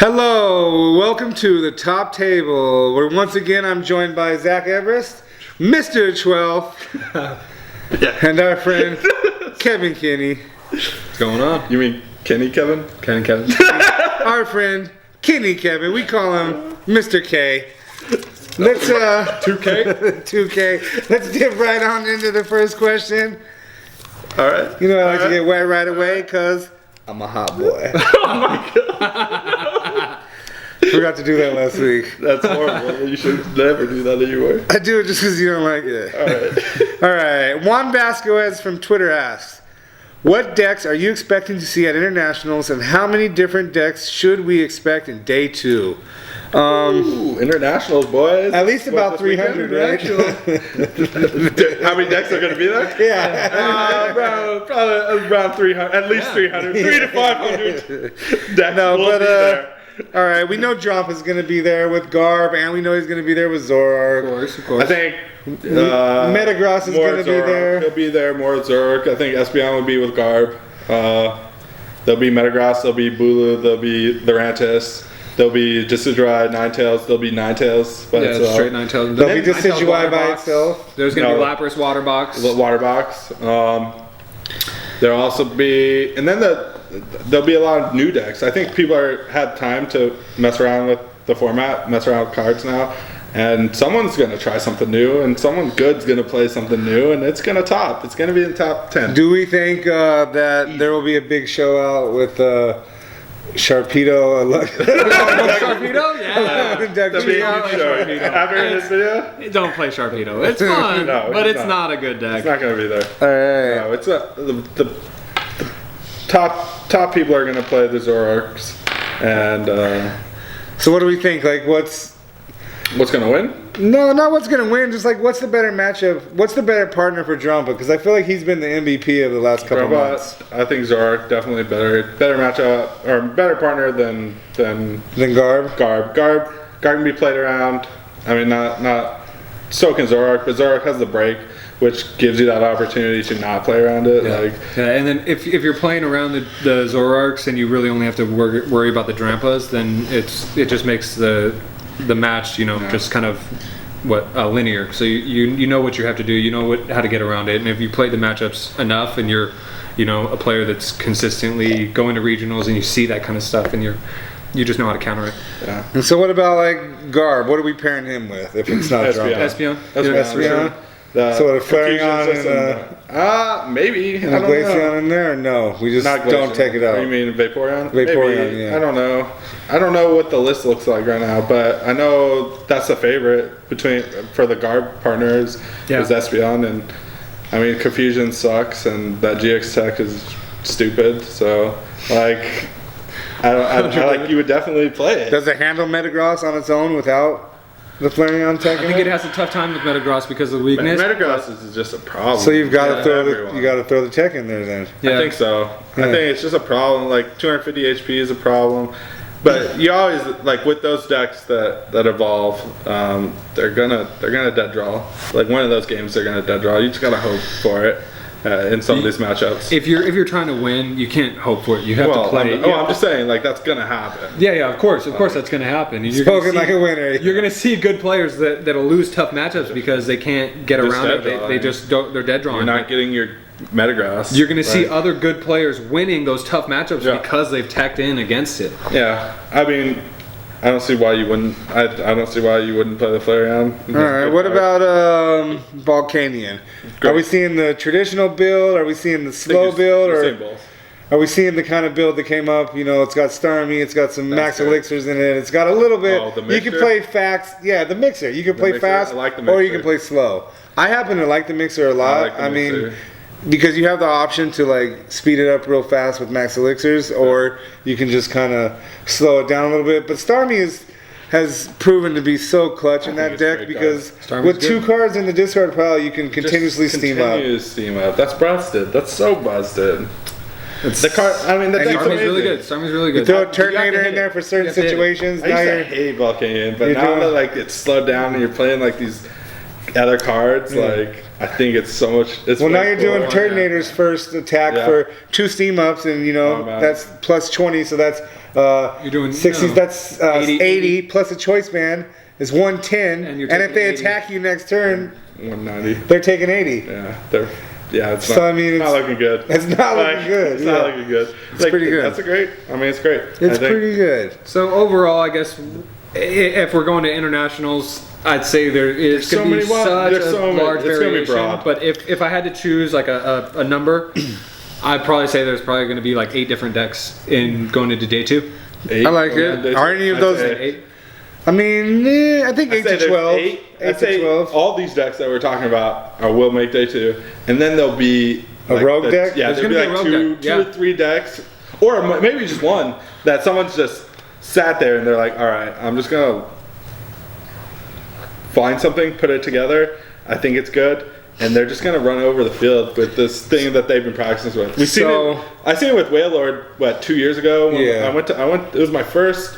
Hello, welcome to the top table, where once again I'm joined by Zach Everest, Mr. 12, and our friend Kevin Kinney. What's going on? You mean Kenny Kevin? Kenny Kevin. Our friend Kinney Kevin, we call him Mr. K. Let's 2K? 2K. Let's dip right on into the first question. Alright. You know I like to get wet right away because I'm a hot boy. Oh my god. Forgot to do that last week. That's horrible. You should never do that anymore. I do it just because you don't like it. Alright. Alright, Juan Vasquez from Twitter asks, what decks are you expecting to see at internationals, and how many different decks should we expect in day 2? Ooh, internationals, boys. At least about 300, right? How many decks are going to be there? Yeah. Probably around 300. At least 300. 300 to 500 decks No, will but be there. alright, we know Jump is going to be there with Garb, and we know he's going to be there with Zorark. Of course. I think Metagross is more going to be Zoroark. there. He'll be there. More Zurk. I think Espeon will be with Garb. There'll be Metagross. There'll be Bulu. There'll be Lurantis. There'll be Decidueye, Ninetales. There'll be Ninetales. Yeah, straight Ninetales. There'll be Decidueye by itself. There's going to be Lapras Water Box. Water Box. There'll also be, and then there'll be a lot of new decks. I think people had time to mess around with the format, mess around with cards now, and someone's going to try something new, and someone good's going to play something new, and it's going to top. It's going to be in the top 10. Do we think that there will be a big show out with Sharpedo? Sharpedo? Yeah. The big show. After this video? Don't play Sharpedo. It's fun, No, but it's it's not a good deck. It's not going to be there. Alright. No, it's the top people are going to play the Zoroarks, and So what do we think? Like, what's going to win? No, not what's gonna win. Just like what's the better matchup? What's the better partner for Drumpa? Because I feel like he's been the MVP of the last couple months. I think Zoroark definitely better matchup or better partner than Garb. Garb can be played around. I mean, not so can Zoroark, but Zoroark has the break, which gives you that opportunity to not play around it. Yeah, and then if you're playing around the Zoroarks and you really only have to worry about the Drampas, then it just makes the match, just kind of linear. So you know what you have to do. You know how to get around it. And if you play the matchups enough, and you're a player that's consistently going to regionals, and you see that kind of stuff, and you just know how to counter it. Yeah. And so what about like Garb? What are we pairing him with if it's not Drumpa? Espeon. So a Flareon and maybe and a Glaceon in there? Or no, we just don't take it out. You mean Vaporeon? Vaporeon, yeah. I don't know what the list looks like right now, but I know that's a favorite for the Garb partners is Espeon, and I mean Confusion sucks, and that GX Tech is stupid. So I you would definitely play it. Does it handle Metagross on its own without the Flareon Tech? I think it has a tough time with Metagross because of the weakness. Metagross is just a problem. So you've got to throw the tech in there then. Yeah. I think so. Yeah. I think it's just a problem. Like 250 HP is a problem. But you always with those decks that evolve, they're gonna dead draw. Like one of those games, they're gonna dead draw. You just gotta hope for it in some of these matchups. If you're trying to win, you can't hope for it. You have to play. I'm just saying, that's gonna happen. Yeah, of course that's gonna happen. And Spoken like a winner. You're gonna see good players that'll lose tough matchups because they can't get around it. They just don't. They're dead drawing. You're not getting your Metagross. You're going to see other good players winning those tough matchups because they've tacked in against it. Yeah, I mean, I don't see why you wouldn't. I don't see why you wouldn't play the Flareon. All right, what about Volcanion? Great. Are we seeing the traditional build? Are we seeing the slow build? Or are we seeing the kind of build that came up? It's got Starmie, it's got some max elixirs in it. It's got a little bit. Oh, the mixer? You can play fast. Yeah, the mixer. You can play fast, I like the mixer. Or you can play slow. I happen to like the mixer a lot. I mean, because you have the option to speed it up real fast with max elixirs, or you can just kind of slow it down a little bit. But Starmie has proven to be so clutch in that deck because with 2 cards in the discard pile, you can continuously steam up. That's busted. That's so busted. The card. I mean, the deck's really good. Starmie's really good. You throw a Turtonator in there for certain situations. I used to hate Volcanion, but now that it's slowed down and you're playing these other cards, like I think it's so much. It's well, now way you're doing cooler. Terminator's first attack for 2 steam ups, and that's plus 20, so that's you're doing 60. That's 80 plus a choice man is 110, and if they attack you next turn, 190. they're taking 80. It's not, it's not looking good. It's not looking good. It's not looking good. It's pretty good. That's it's great. It's pretty good. So overall, I guess if we're going to internationals, I'd say there is going to be such a large variation. But if I had to choose like a number, I'd probably say there's probably going to be like 8 different decks in going into day 2. 8? I like it. Are any of those 8? I mean, I think 8 to 12. 8 to 12. All these decks that we're talking about will make day 2, and then there'll be a rogue deck. Yeah, there'll be like 2 or 3 decks, or maybe just one that someone's just sat there and they're like, all right, I'm just gonna find something, put it together. I think it's good, and they're just gonna run over the field with this thing that they've been practicing with. I seen it with Whale Lord 2 years ago. When I went. It was my first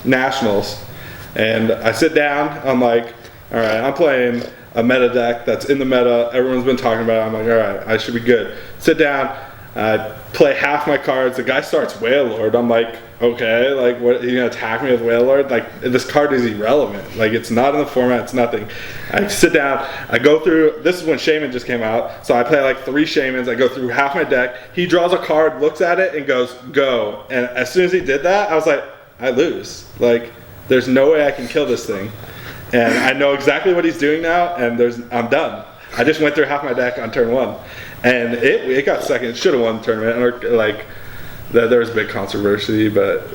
nationals, and I sit down. I'm like, all right, I'm playing a meta deck that's in the meta. Everyone's been talking about it. I'm like, all right, I should be good. Sit down. I play half my cards. The guy starts Whale Lord. I'm like, okay, like what? Are you gonna attack me with Whale Lord? Like this card is irrelevant. Like it's not in the format. It's nothing. I sit down. I go through. This is when Shaman just came out. So I play like 3 Shamans. I go through half my deck. He draws a card, looks at it, and goes go. And as soon as he did that, I was like, I lose. Like there's no way I can kill this thing. And I know exactly what he's doing now. And I'm done. I just went through half my deck on turn 1. And it got second. It should have won the tournament. Like there was big controversy, but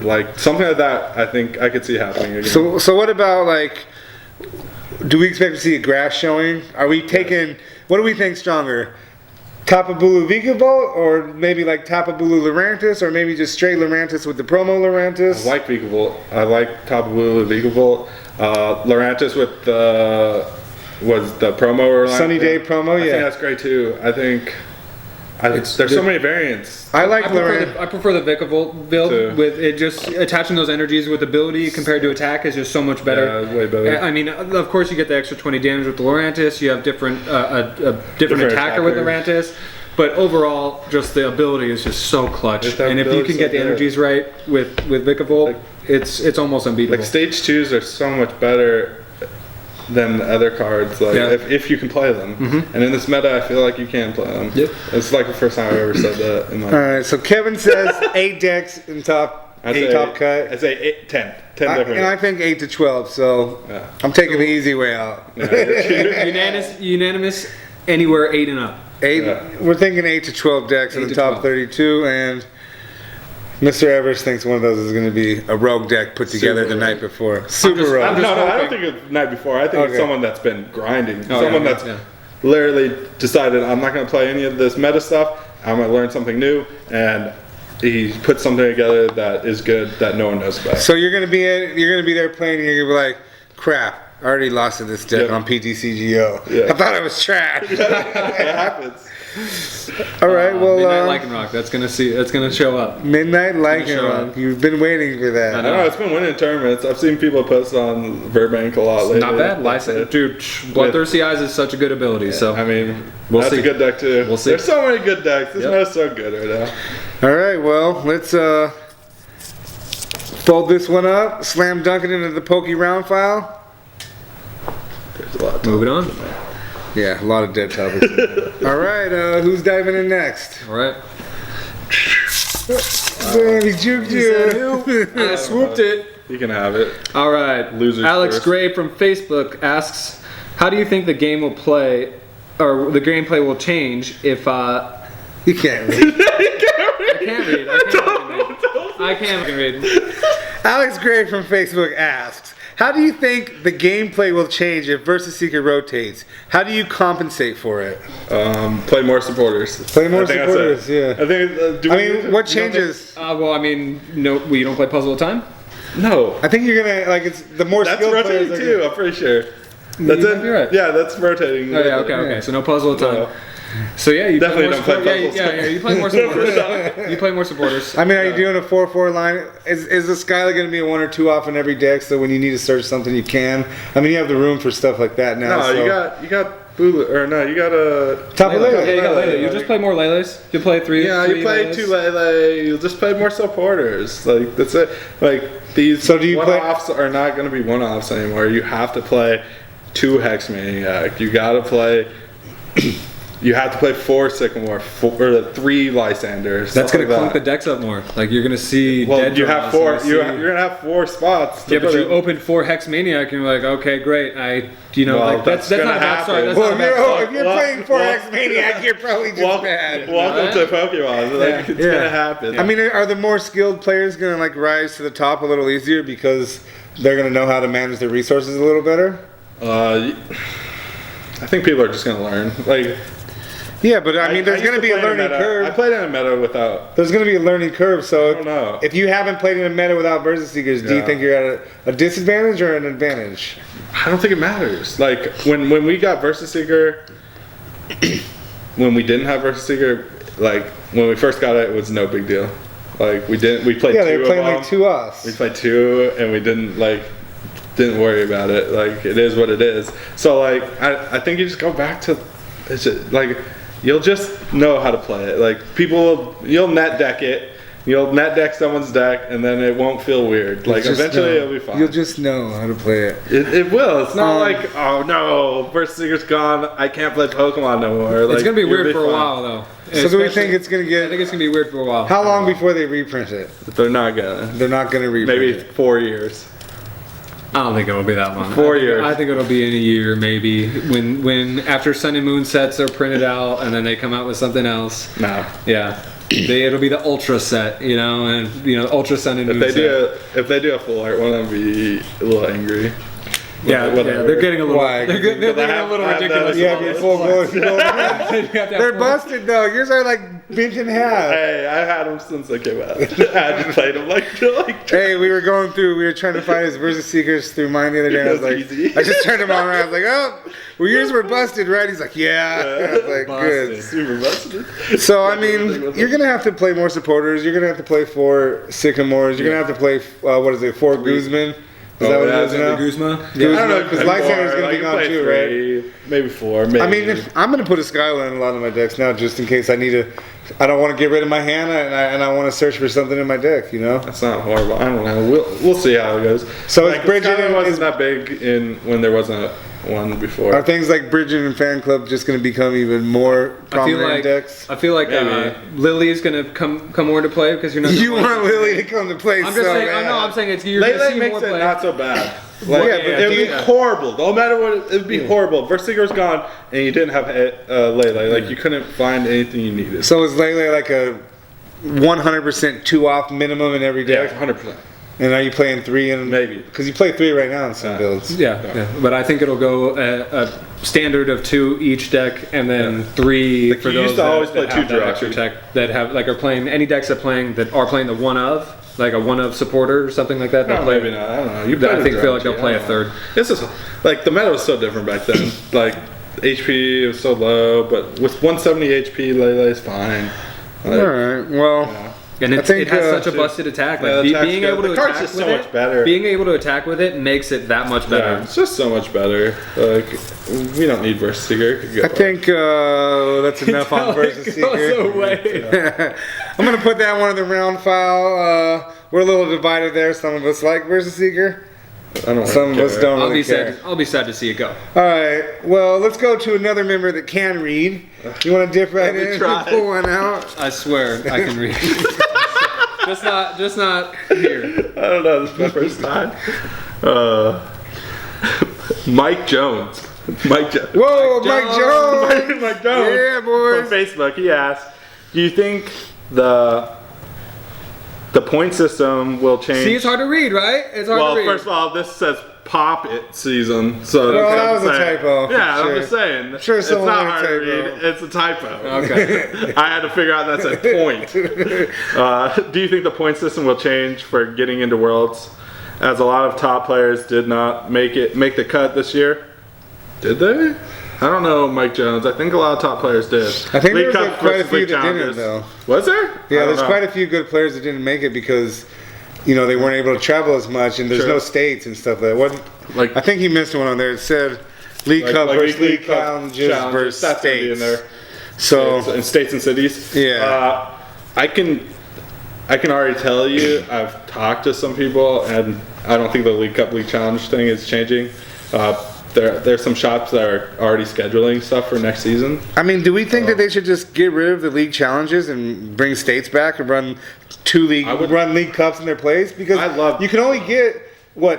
like something like that, I think I could see happening again. So what about like? Do we expect to see a grass showing? Are we taking? What do we think stronger? Tapu Bulu Vigavolt, or maybe like Tapu Bulu Lurantis, or maybe just straight Lurantis with the promo Lurantis? I like Vigavolt. I like Tapu Bulu Vigavolt. Lurantis with was the promo or Sunny Day promo? I think that's great too. I think there's so many variants. I prefer the Vikavolt build with it just attaching those energies with ability compared to attack is just so much better. Yeah, way better. I mean, of course you get the extra 20 damage with the Lurantis. You have different attacker with Lurantis. But overall, just the ability is just so clutch. And if you can get the energies right with Vikavolt, it's almost unbeatable. Like stage 2s are so much better than other cards, like if you can play them. And in this meta, I feel like you can play them. Yep. It's like the first time I ever said that. All right, so Kevin says 8 decks in top cut. I say 10 different. And I think 8 to 12. So I'm taking the easy way out. Unanimous, anywhere 8 and up. 8. We're thinking 8 to 12 decks in the top 32, and Mr. Evers thinks one of those is going to be a rogue deck put together the night before. Rogue. I don't think it's the night before. I think it's someone that's been grinding. Someone that's literally decided, I'm not going to play any of this meta stuff. I'm going to learn something new. And he put something together that is good that no one knows about. So you're going to be there playing, and you're going to be like, crap, I already lost to this deck on PTCGO. Yeah. I thought it was trash. It happens. All right, well, Midnight Lycanroc. That's gonna show up. Midnight Lycanroc. You've been waiting for that. I know it's been winning tournaments. I've seen people post on Burbank a lot lately. Not bad. Lycanroc, dude. Bloodthirsty Eyes is such a good ability. So I mean, that's a good deck too. We'll see. There's so many good decks. This meta's so good right now. All right, well, let's fold this one up, slam dunk it into the Pokey round file. There's a lot. Moving on. Yeah, a lot of dead topics. All right, who's diving in next? All right. Damn, he juked you. I swooped it. You can have it. All right. Losers Alex first. Gray from Facebook asks, how do you think the game will play, or the gameplay will change if... You can't read. I can't read. Alex Gray from Facebook asks, how do you think the gameplay will change if Versus Seeker rotates? How do you compensate for it? Play more supporters. Play more supporters, yeah. I think. What changes? Well, I mean, no, you don't play puzzle all the time? No. I think you're gonna it's the more that's skilled rotating players too. I'm pretty sure. That's it. You're right. Yeah, that's rotating. Oh yeah, okay. So no puzzle all the time. So yeah, you Definitely play don't more play support. puzzles. Yeah, you play more supporters. You play more supporters. I mean, are you doing a 4-4 line? Is the Skylar going to be a 1 or 2 off in every deck? So when you need to search something, you can. I mean, you have the room for stuff like that now. No, so. you got Bula, or no, you got a Tapu Lele. Yeah, you got Lele. You just play more Leles. You play three. Yeah, three you play Leles. 2 Lele. You'll just play more supporters. Like that's it. Like these So do you play- one-offs are not going to be one-offs anymore. You have to play 2 Hex Maniac. You got to play. You have to play 4 Sycamore, 3 Lysanders. That's gonna like clunk the that. decks up more. Like you're gonna see. Well, dead you have draws, 4. You're gonna have 4 spots. to Yeah, but put you in. open 4 Hex Maniac and you're like, okay, great. Well, Like that's that's not gonna a bad start. happen. That's Well, not a bad start. if you're Well, playing 4 well- X Maniac, you're probably just bad. Welcome to Pokemon. Like, it's Yeah. gonna happen. I mean, are the more skilled players going to like rise to the top a little easier because they're going to know how to manage their resources a little better? I think people are just gonna learn. Like, Yeah, but I mean, there's used going to be play a in learning meta. curve. I played in a meta without. There's going to be a learning curve. So I don't know. if you haven't played in a meta without Versus Seekers, do you Yeah. think you're at a disadvantage or an advantage? I don't think it matters. Like when we got Versus Seeker, when we didn't have Versus Seeker, like when we first got it, it was no big deal. Like we played Yeah, 2 they were of playing them. like 2 us. We played 2 and we didn't worry about it. Like it is what it is. So like I think you just go back to it's just, like you'll just know how to play it. Like you'll net deck it. You'll net deck someone's deck and then it won't feel weird. Like Just eventually know. it'll be fine. You'll just know how to play it. It will. It's not like, oh no, Versus Seeker's gone. I can't play Pokemon no more. Like, It's gonna be you'll weird for a fine. while though. So do we Especially- think it's going to I think get... it's gonna be weird for a while. How long before they reprint it? They're not gonna. They're not going to reprint Maybe it. 4 years. I don't think it'll be that long. 4 years. I think it'll be in a year, maybe. When after Sun and Moon sets are printed out, and then they come out with something else. No. Yeah, it'll be the Ultra set, and Ultra Sun and If Moon they set. do a full art one, I'd be a little angry. Yeah, they're getting a little. Why? They're getting a little I have ridiculous. those. Yeah, before gold. You have to have They're full- busted though. Yours are like bent in half. Hey, I had them since they came out. I just played them like Hey, we were trying to find his Versus Seekers through mine the other day. And I was It like, was easy. I just turned him on around. I was like, oh, well, yours were busted, right? He's like, yeah. I was like, good. super busted. So, I mean, you're going to have to play more supporters. You're going to have to play 4 Sycamores. You're going to have to play, 4 Guzman. Is that what it is now? Guzma? I don't know because Lysander's going to be gone too, right? Maybe 4. Maybe. I mean, I'm going to put a Skyline in a lot of my decks now just in case I need to. I don't want to get rid of my Hannah and I want to search for something in my deck, That's not horrible. I don't know. We'll see how it goes. So is Bridget Skyline wasn't is- that big when there wasn't one before. Are things like Bridget and Fan Club just going to become even more prominent in decks? I feel like Maybe. Lily is gonna come more into play because you're not. You want Lily to come to play I'm so just saying. bad. No, I'm saying it's you're gonna Lele see makes more it play. not so bad. Well, yeah, Like, but it would do be you- horrible. No matter what, it would be horrible. Versiger's gone, and you didn't have Lele. Like you couldn't find anything you needed. So is Lele like a 100% 2 off minimum in every Yeah, deck? 100%. And are you playing 3 in? Maybe. Because you play 3 right now in some Yeah. builds. Yeah, but I think it'll go a standard of 2 each deck, and then 3 Like, for you those used to always that play have 2 that extra Jirachi. tech that have are playing any decks that are playing the one of, like a one of supporter or something like that. No, they'll play, maybe not. I don't know. You I played feel like Jirachi, they'll play I a don't third. know. This is like the meta was so different back then. Like HP was so low, but with 170 HP, Lele is fine. Like, All right. Well, And I it think, has such a too. busted attack. Yeah, Like the attack's being good. able to The card's attack just with so it, much better. being able to attack with it makes it that much better. yeah, it's just so much better. Like we don't need Versiger. I think that's enough on Versus Seeker. away. I'm going to put that one in the round file. We're a little divided there. Some of us like Versus Seeker. I don't Some of us don't I'll really be care. sad. I'll be sad to see it go. All right. Well, let's go to another member that can read. You want to dip right Let me in try. and pull one out? I swear I can read. just not here. I don't know. This is my first time. Mike Jones. Mike Jones. Whoa, Mike Jones! Mike Jones. Yeah, boys. From Facebook, he asked, "Do you think the point system will change?" See, it's hard to read, right? It's hard Well, to read. first of all, this says pop it season, so Well, that's that what was I'm a saying. typo, for Yeah, sure. I'm just saying. Sure it's someone not made a hard to typo. read. It's a typo. Okay. I had to figure out that's a point. Do you think the point system will change for getting into Worlds, as a lot of top players did not make the cut this year? Did they? I don't know Mike Jones. I think a lot of top players did. I think there was Cup quite a versus few League that didn't, Challenges. though. Was there? Yeah, there's quite a few good players that didn't make it because, they weren't able to travel as much, and there's Sure. no states and stuff like that. I think he missed one on there. It said League Cup versus League Challenges versus That's gonna be in states. there. So, In states and cities. Yeah. I can already tell you. I've talked to some people, and I don't think the League Cup League Challenge thing is changing. There's some shops that are already scheduling stuff for next season. I mean, do we think that they should just get rid of the league challenges and bring states back and run run league cups in their place? Because you can only get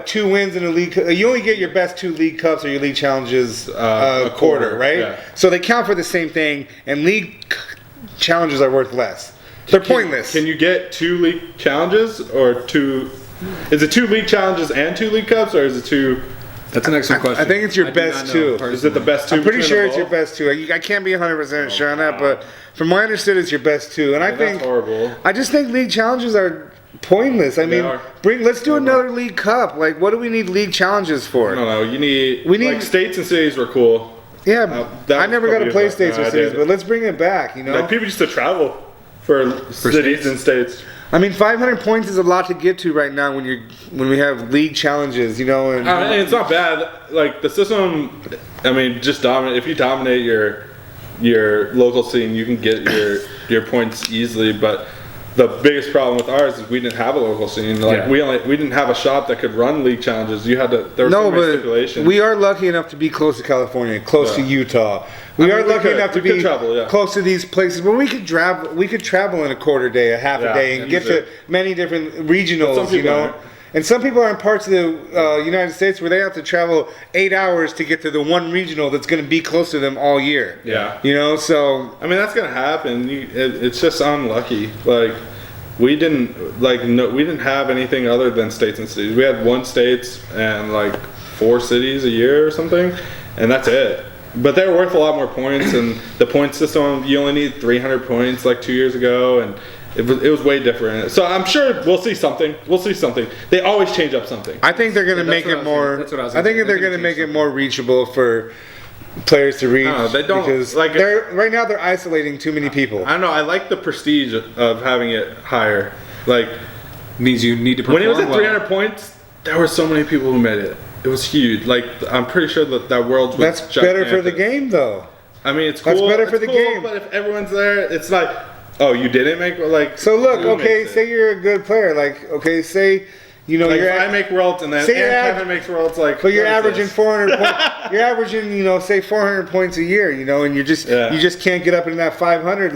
2 wins in a league. You only get your best 2 league cups or your league challenges a quarter, right? Yeah. So they count for the same thing, and league challenges are worth less. They're pointless. Can you get 2 league challenges or 2? Is it 2 league challenges and 2 league cups, or is it 2? That's an excellent question. I think it's your best 2. Is it the best 2? I'm pretty sure it's your best 2. I can't be 100% sure on that, but from what I understood, it's your best 2. And I think that's horrible. I just think league challenges are pointless. I mean, let's do another league cup. Like, what do we need league challenges for? I don't know. We need states and cities were cool. Yeah, I never got to play states or cities, but let's bring it back. Like people used to travel for cities and states. I mean, 500 points is a lot to get to right now when we have league challenges, and it's not bad. Like the system, I mean, just dominate. If you dominate your local scene, you can get your points easily. But the biggest problem with ours is we didn't have a local scene. Like we didn't have a shop that could run league challenges. You had to. There was so many stipulations. We are lucky enough to be close to California, close to Utah. We are lucky enough to be close to these places where we could travel in a quarter day, a half a day, and get to many different regionals, And some people are in parts of the United States where they have to travel 8 hours to get to the one regional that's going to be close to them all year. Yeah. So I mean that's gonna happen. It's just unlucky. Like we didn't have anything other than states and cities. We had 1 states and 4 cities a year or something, and that's it. But they're worth a lot more points, and the point system, you only need 300 points 2 years ago, and it was way different. So I'm sure we'll see something. They always change up something. I think they're going to make it more. I think they're going to make it more reachable for players to reach. No, they don't. Because right now they're isolating too many people. I don't know. I like the prestige of having it higher. Means you need to perform when it was at 300 well. points, there were so many people who made it. It was huge. I'm pretty sure that world was That's gigantic. better for the game, though. I mean, it's cool. That's better for the game. But if everyone's there, it's like, oh, you didn't make So look, say you're a good player. Say you're. I make worlds and then Kevin makes worlds. But you're averaging 400 points. You're averaging, say 400 points a year. And you just can't get up in that 500.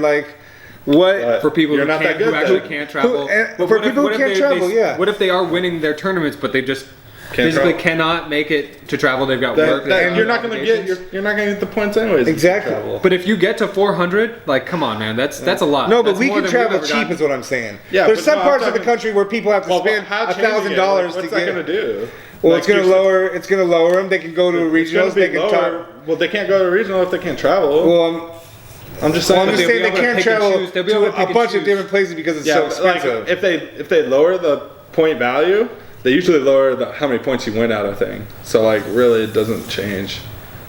What for people who actually can't travel? For people who can't travel, yeah. What if they are winning their tournaments, but they just physically cannot make it to travel? They've got work. And you're not going to get the points anyways. Exactly. But if you get to 400, come on, man, that's a lot. No, but we can travel cheap, is what I'm saying. Yeah, there's some parts of the country where people have to spend $1,000 to get. What's that going to do? Well, it's going to lower. It's going to lower them. They can go to regionals. They can Well, they can't go to regional if they can't travel. Well, I'm just saying. They can't travel to a bunch of different places because it's so expensive. If they lower the point value, they usually lower how many points you win out of thing. So really, it doesn't change.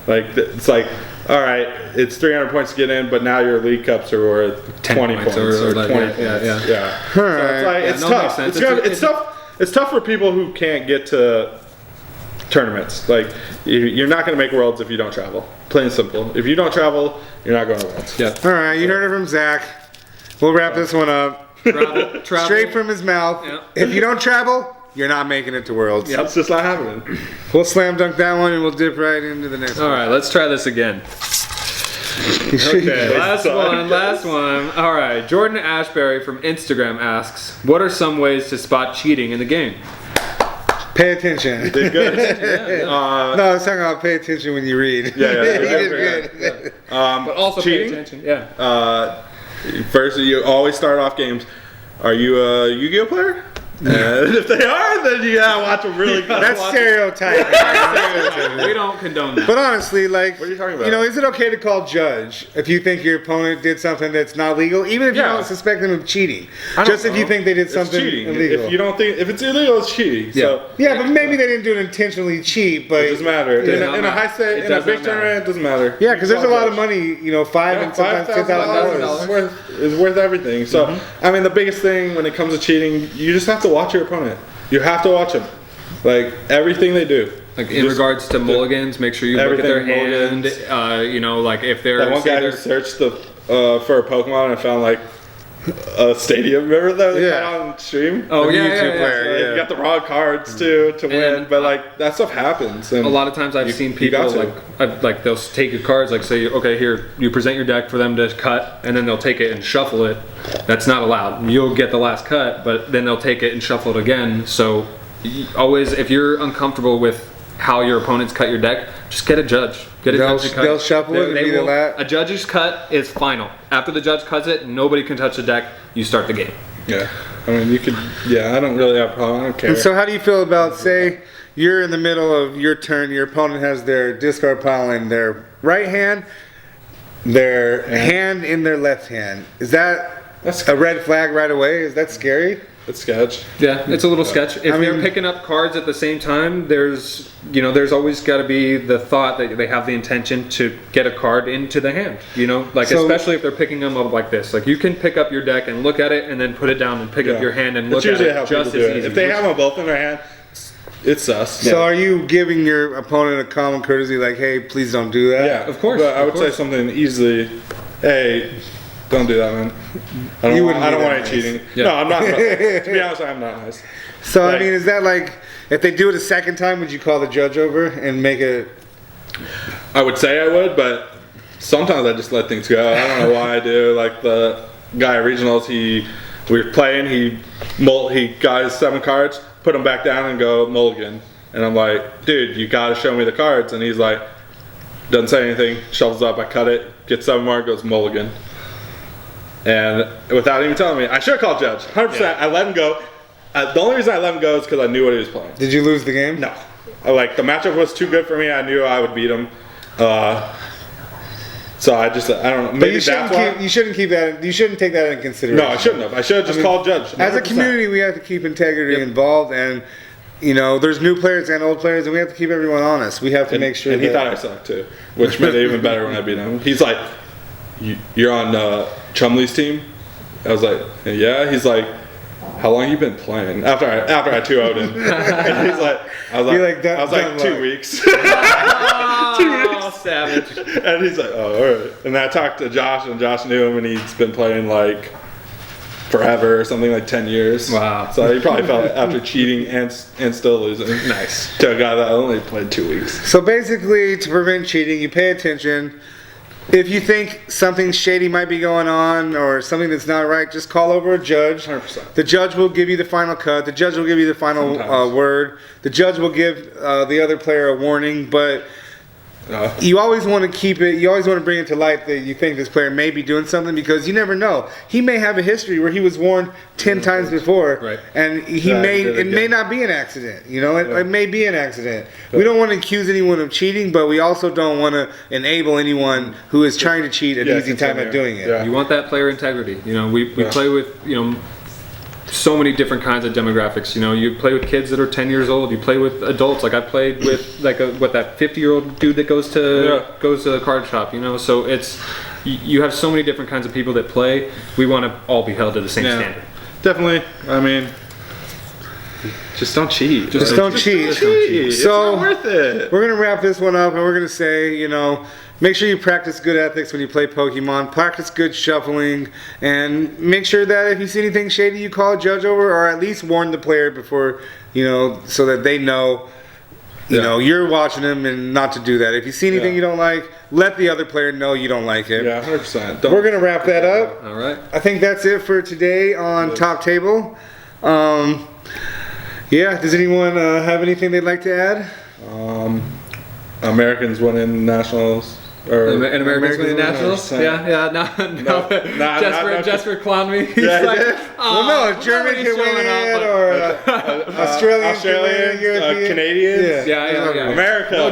It's all right, it's 300 points to get in, but now your league cups are worth 20 points or 20 points. Yeah. So it's tough. It's tough. It's tough for people who can't get to tournaments. You're not going to make worlds if you don't travel. Plain and simple. If you don't travel, you're not going to worlds. Yeah. All right, you heard it from Zach. We'll wrap this one up. Travel. Straight from his mouth. Yep. If you don't travel, you're not making it to Worlds. Yep. It's just not happening. We'll slam dunk that one and we'll dip right into the next one. All right, let's try this again. Okay, last one. All right, Jordan Ashbury from Instagram asks, what are some ways to spot cheating in the game? Pay attention. Did good. No, I was talking about pay attention when you read. Yeah. You did good. But also cheating? pay attention. Yeah. First, you always start off games. Are you a Yu-Gi-Oh player? And if they are, then you gotta watch them really close. That's stereotyping. We don't condone that. But honestly, like, What are you talking about? you know, is it okay to call judge if you think your opponent did something that's not legal, even if you Yeah. don't suspect them of cheating? I don't Just if you know. think they did It's something cheating. illegal. If you don't think if it's illegal, it's cheating. So Yeah, but maybe they didn't do it intentionally cheap, but it doesn't matter. does In not a matter. high state, It in a does big not matter. tournament, it doesn't matter. yeah, because there's a Call lot of judge. money, you know, $5,000 and sometimes $10,000. Is worth everything. So, I mean, the biggest thing when it comes to cheating, you just have to watch your opponent. You have to watch them, like everything they do. Like in regards to mulligans, make sure you look at their Everything hand. You know, like if they're That one say guy who they're- searched the for a Pokemon and found like a stadium. Remember that they Yeah. had on stream? Oh The yeah, YouTube yeah, yeah. player. Like, Yeah. you got the wrong cards too to win, And, but like that stuff happens. And A lot of times I've you- seen you people got to. like they'll take your cards, like say, okay, here you present your deck for them to cut, and then they'll take it and shuffle it. That's not allowed. You'll get the last cut, but then they'll take it and shuffle it again. So always, if you're uncomfortable with how your opponents cut your deck, just get a judge. Get a judge to cut. They'll shuffle it and be the last. A judge's cut is final. After the judge cuts it, nobody can touch the deck. You start the game. Yeah, I mean you could. Yeah, I don't really have a problem. I don't care. And so how do you feel about, say, you're in the middle of your turn, your opponent has their discard pile in their right hand, their hand in their left hand. Is that That's a red flag right away? Is that scary? It's sketch. Yeah, it's a little sketch. If I mean- they're picking up cards at the same time, there's always got to be the thought that they have the intention to get a card into the hand. Like So- especially if they're picking them up like this. Like you can pick up your deck and look at it, and then put it down and pick up your hand and That's look at usually it how just people as do it. easy. If they have them both in their hand, it's sus. So are you giving your opponent a common courtesy like, hey, please don't do that? Yeah, Of course, But I of would say course. something easily. Hey, don't do that, man. I You don't wouldn't want be any that nice. cheating. Yeah. No, I'm not. To be honest, I'm not nice. So, I Like- mean, is that like, if they do it a second time, would you call the judge over and make it? I would say I would, but sometimes I just let things go. I don't know why I do. Like the guy at regionals, we were playing. He got his 7 cards, put them back down, and go mulligan. And I'm like, dude, you gotta show me the cards. And he's like, doesn't say anything. Shovels up. I cut it. Gets 7 more. Goes mulligan. And without even telling me, I should have called judge. 100%. I let him go. The only reason I let him go is because I knew what he was playing. Did you lose the game? No. Like, the matchup was too good for me. I knew I would beat him. So I don't know. But Maybe you shouldn't that's why. keep. You shouldn't keep that. You shouldn't take that into consideration. No, I shouldn't have. I should have just called judge. As a 100%. community, we have to keep integrity involved, and there's new players and old players, and we have to keep everyone honest. We have to make sure. And he that, thought I sucked too, which made it even better when I beat him. He's like, "You're on Chumlee's team." I was like, "Yeah." He's like, "How long you been playing?" After I 2-0'd him, and he's like, "I was You're like, like, "Done- I was like done 2 luck." weeks." Oh, savage. And he's like, "Oh, all right." And then I talked to Josh, and Josh knew him, and he's been playing like forever or something, like 10 years. Wow. So he probably felt after cheating and still losing. Nice. To a guy that only played 2 weeks. So basically, to prevent cheating, you pay attention. If you think something shady might be going on or something that's not right, just call over a judge. 100%. The judge will give you the final cut. The judge will give you the final Sometimes. word. The judge will give the other player a warning, but you always want to keep it. You always want to bring it to light that you think this player may be doing something, because you never know. He may have a history where he was warned 10 times before, Right. and Yeah, he did it may again. not be an accident. It may be an accident. We don't want to accuse anyone of cheating, but we also don't want to enable anyone who is trying to cheat an easy time at doing it. Yeah. You want that player integrity. We Yeah. play with so many different kinds of demographics. You play with kids that are 10 years old. You play with adults. Like I played with that 50-year-old dude that goes to the card shop. So it's you have so many different kinds of people that play. We want to all be held to the same standard. Definitely. I mean, just don't cheat. Just don't cheat. It's So not worth it. we're gonna wrap this one up, and we're gonna say, make sure you practice good ethics when you play Pokemon. Practice good shuffling, and make sure that if you see anything shady, you call a judge over, or at least warn the player before, so that they know. You're watching them and not to do that. If you see anything you don't like, let the other player know you don't like it. Yeah, 100%. We're gonna wrap that up. All right. I think that's it for today on Top Table. Does anyone have anything they'd like to add? Americans winning nationals Or An Americans win the Nationals? 100%. Yeah. Now Jesper clowned me. He's Yeah, he like, did. Well, no, German can win it, or Australian, European. Canadians. Yeah. America. No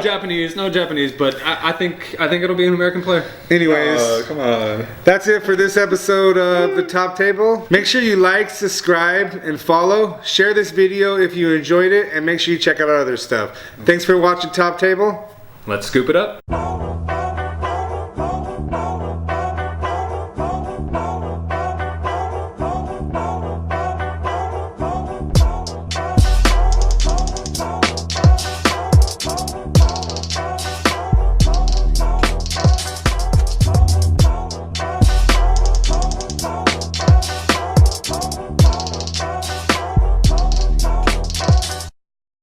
Japanese, but I think it'll be an American player. Anyways, Come on. that's it for this episode of The Top Table. Make sure you like, subscribe, and follow. Share this video if you enjoyed it, and make sure you check out our other stuff. Thanks for watching Top Table. Let's scoop it up.